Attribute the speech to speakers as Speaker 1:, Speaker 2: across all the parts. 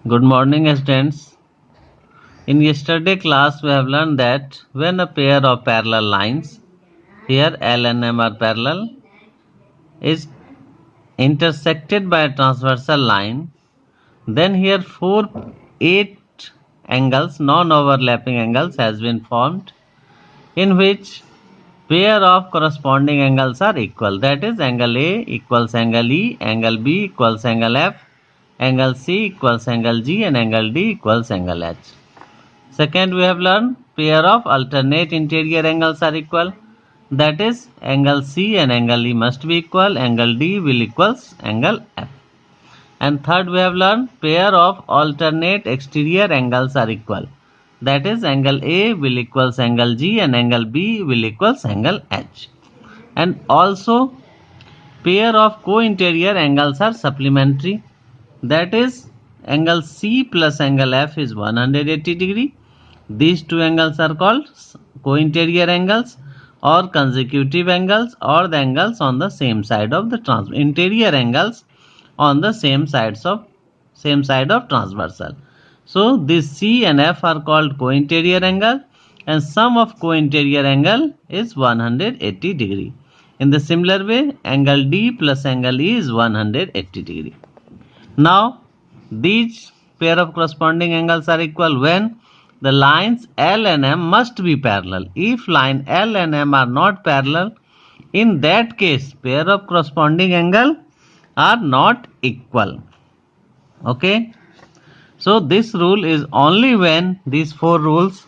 Speaker 1: Good morning, students. In yesterday class, we have learned that when a pair of parallel lines, here L and M are parallel, is intersected by a transversal line, then here eight angles, non-overlapping angles has been formed, in which pair of corresponding angles are equal. That is, angle A equals angle E, angle B equals angle F, angle C equals angle G, and angle D equals angle H. Second, we have learned pair of alternate interior angles are equal. That is, angle C and angle E must be equal. Angle D will equals angle F. And third, we have learned pair of alternate exterior angles are equal. That is, angle A will equals angle G and angle B will equals angle H. And also, pair of co-interior angles are supplementary. That is, angle C plus angle F is 180 degree. These two angles are called co-interior angles or consecutive angles, or the angles on the same side of the interior angles on the same side of transversal. So this C and F are called co-interior angle, and sum of co-interior angle is 180 degree. In the similar way, angle D plus angle E is 180 degree. Now, these pair of corresponding angles are equal when the lines L and M must be parallel. If line L and M are not parallel, in that case, pair of corresponding angle are not equal. Okay. So, this rule is only when these four rules,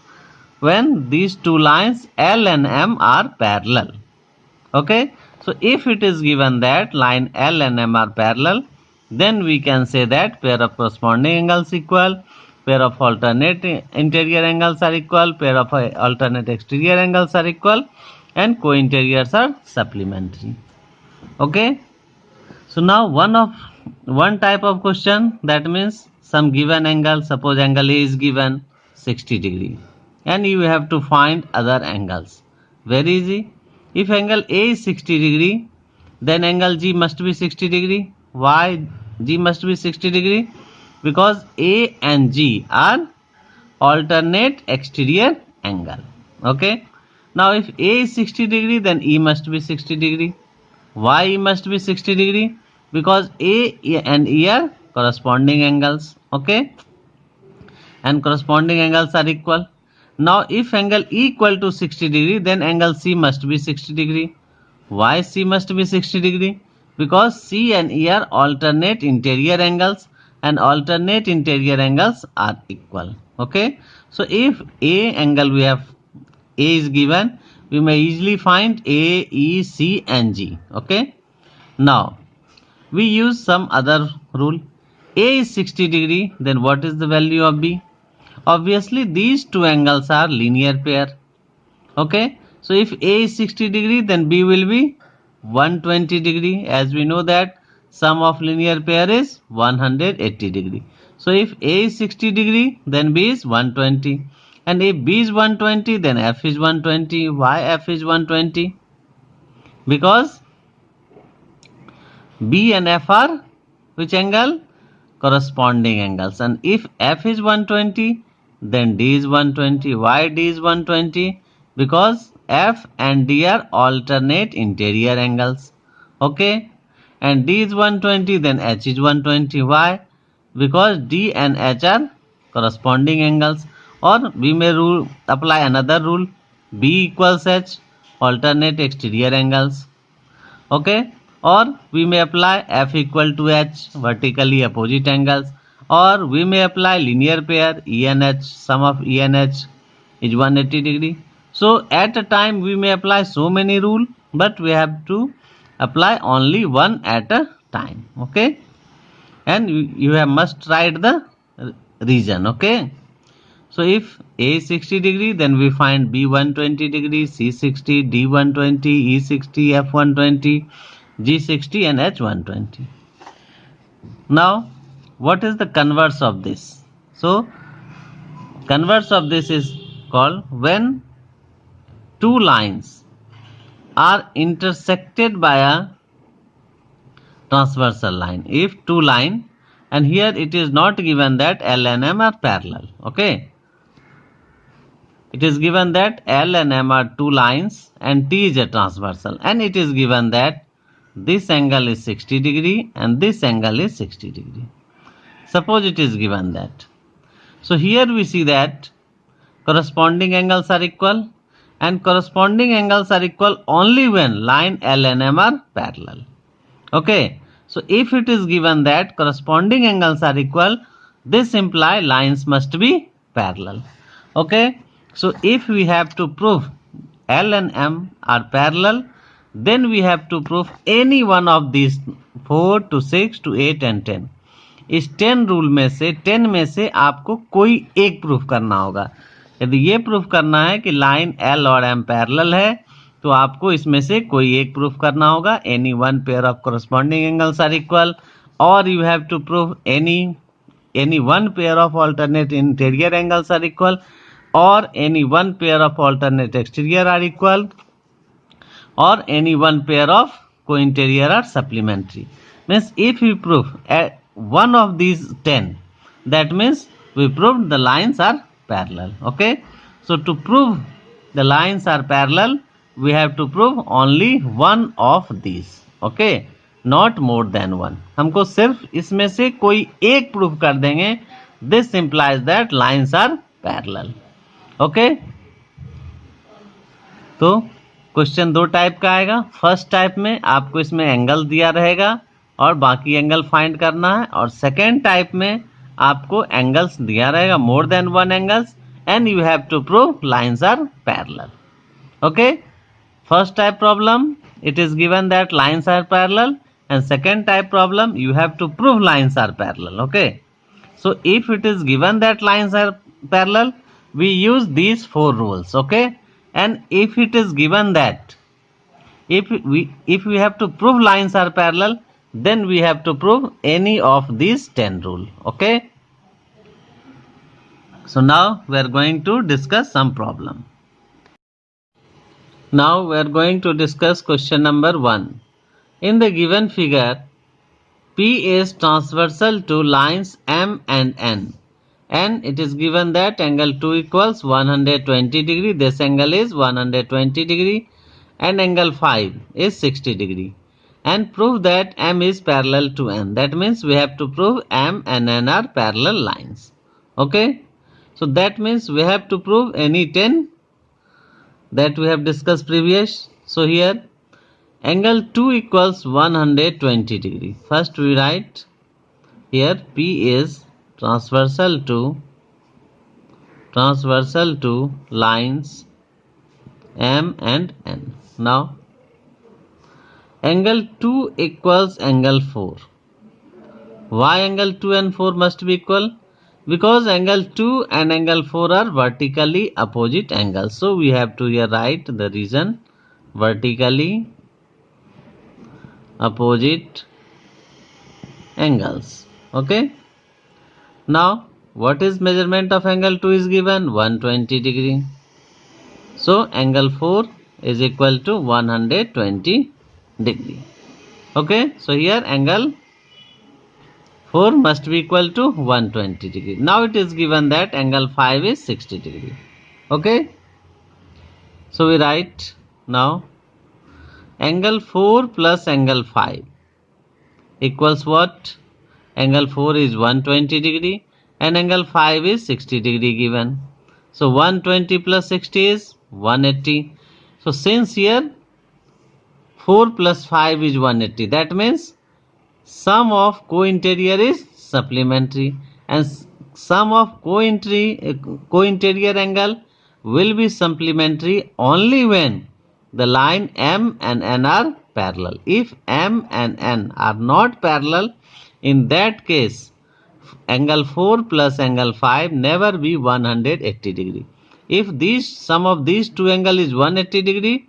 Speaker 1: when these two lines L and M are parallel. Okay. So, if it is given that line L and M are parallel, then we can say that pair of corresponding angles equal, pair of alternate interior angles are equal, pair of alternate exterior angles are equal, and co-interiors are supplementary. Okay. So now one type of question, that means some given angle, suppose angle A is given 60 degree, and you have to find other angles. Very easy. If angle A is 60 degree, then angle G must be 60 degree. Why G must be 60 degree? Because A and G are alternate exterior angle. Okay. Now if A is 60 degree, then E must be 60 degree. Why E must be 60 degree? Because A and E are corresponding angles. Okay. And corresponding angles are equal. Now if angle E equal to 60 degree, then angle C must be 60 degree. Why C must be 60 degree? Because C and E are alternate interior angles, and alternate interior angles are equal. Okay. So if A angle we have, A is given, we may easily find A, E, C and G. Okay. Now we use some other rule. A is 60 degree, then what is the value of B? Obviously these two angles are linear pair. Okay. So if A is 60 degree, then B will be 120 degree. As we know that sum of linear pair is 180 degree. So if A is 60 degree, then B is 120. And if B is 120, then F is 120. Why F is 120? Because B and F are which angle? Corresponding angles. And if F is 120, then D is 120. Why D is 120? Because F and D are alternate interior angles. Okay. And D is 120, then H is 120. Why? Because D and H are corresponding angles. Or we may apply another rule. B equals H, alternate exterior angles. Okay. Or we may apply F equal to H, vertically opposite angles. Or we may apply linear pair E and H, sum of E and H is 180 degree. So at a time we may apply so many rules, but we have to apply only one at a time. Okay. And you have must write the reason. Okay. So if A is 60 degree, then we find B 120 degree, C 60, D 120, E 60, F 120, G 60 and H 120. Now what is the converse of this? So converse of this is called when two lines are intersected by a transversal line. If two line and here it is not given that L and M are parallel. Okay, it is given that L and M are two lines and T is a transversal, and it is given that this angle is 60 degree and this angle is 60 degree. Suppose it is given that. So here we see that corresponding angles are equal, and corresponding angles are equal only when line L and M are parallel. Okay, so if it is given that corresponding angles are equal, this implies lines must be parallel. Okay, so if we have to prove L and M are parallel, then we have to prove any one of these 4 to 6 to 8 and 10. इस 10 rule में से 10 में से आपको कोई एक proof करना होगा. यदि ये प्रूफ करना है कि लाइन L और M पैरेलल है, तो आपको इसमें से कोई एक प्रूफ करना होगा. Any one pair of corresponding angles are equal, or you have to prove any one pair of alternate interior angles are equal, or any one pair of alternate exterior are equal, or any one pair of co-interior are supplementary. Means if we prove one of these 10, that means we proved the lines are parallel. Okay, so to prove the lines are parallel, we have to prove only one of these. Okay, not more than one. हमको सिर्फ इसमें से कोई एक proof कर देंगे. This implies that lines are parallel. Okay, तो question दो टाइप का आएगा. फर्स्ट टाइप में आपको इसमें एंगल दिया रहेगा और बाकी एंगल फाइंड करना है, और सेकेंड टाइप में आपको एंगल्स दिया रहेगा, more than one angles, and you have to prove lines are parallel. Okay, first type problem it is given that lines are parallel, and second type problem you have to prove lines are parallel. Okay, so if it is given that lines are parallel, we use these four rules. Okay, and if it is given that if we have to prove lines are parallel, then we have to prove any of these 10 rule. Okay, so now we are going to discuss some problem. Now we are going to discuss question number 1. In the given figure, P is transversal to lines M and N, and it is given that angle 2 equals 120 degree, this angle is 120 degree, and angle 5 is 60 degree, and prove that M is parallel to N. That means we have to prove M and N are parallel lines. Okay, so that means we have to prove any 10 that we have discussed previous. So here angle 2 equals 120 degree. First we write here P is transversal to lines M and N. Now angle 2 equals angle 4. Why angle 2 and 4 must be equal? Because angle 2 and angle 4 are vertically opposite angles. So we have to here write the reason: vertically opposite angles. Okay, now what is measurement of angle 2 is given? 120 degree. So angle 4 is equal to 120 degree. Okay, so here angle 4 must be equal to 120 degree. Now it is given that angle 5 is 60 degree. Okay, so we write now angle 4 plus angle 5 equals what? Angle 4 is 120 degree and angle 5 is 60 degree given. So 120 plus 60 is 180. So since here 4 plus 5 is 180, that means sum of co-interior is supplementary, and sum of co-interior angle will be supplementary only when the line M and N are parallel. If M and N are not parallel, in that case angle 4 plus angle 5 never be 180 degree. If these sum of these two angle is 180 degree,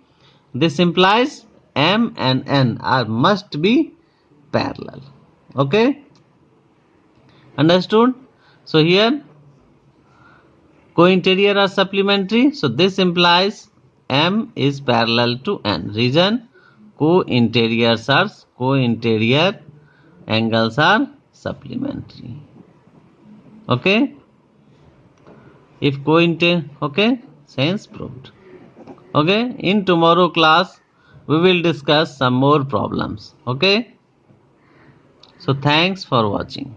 Speaker 1: this implies M and N are must be parallel. Okay, understood? So here co-interior are supplementary, so this implies M is parallel to N. Reason: co-interior angles are supplementary. Okay, if okay, sense proved. Okay, in tomorrow class we will discuss some more problems. Okay, so thanks for watching.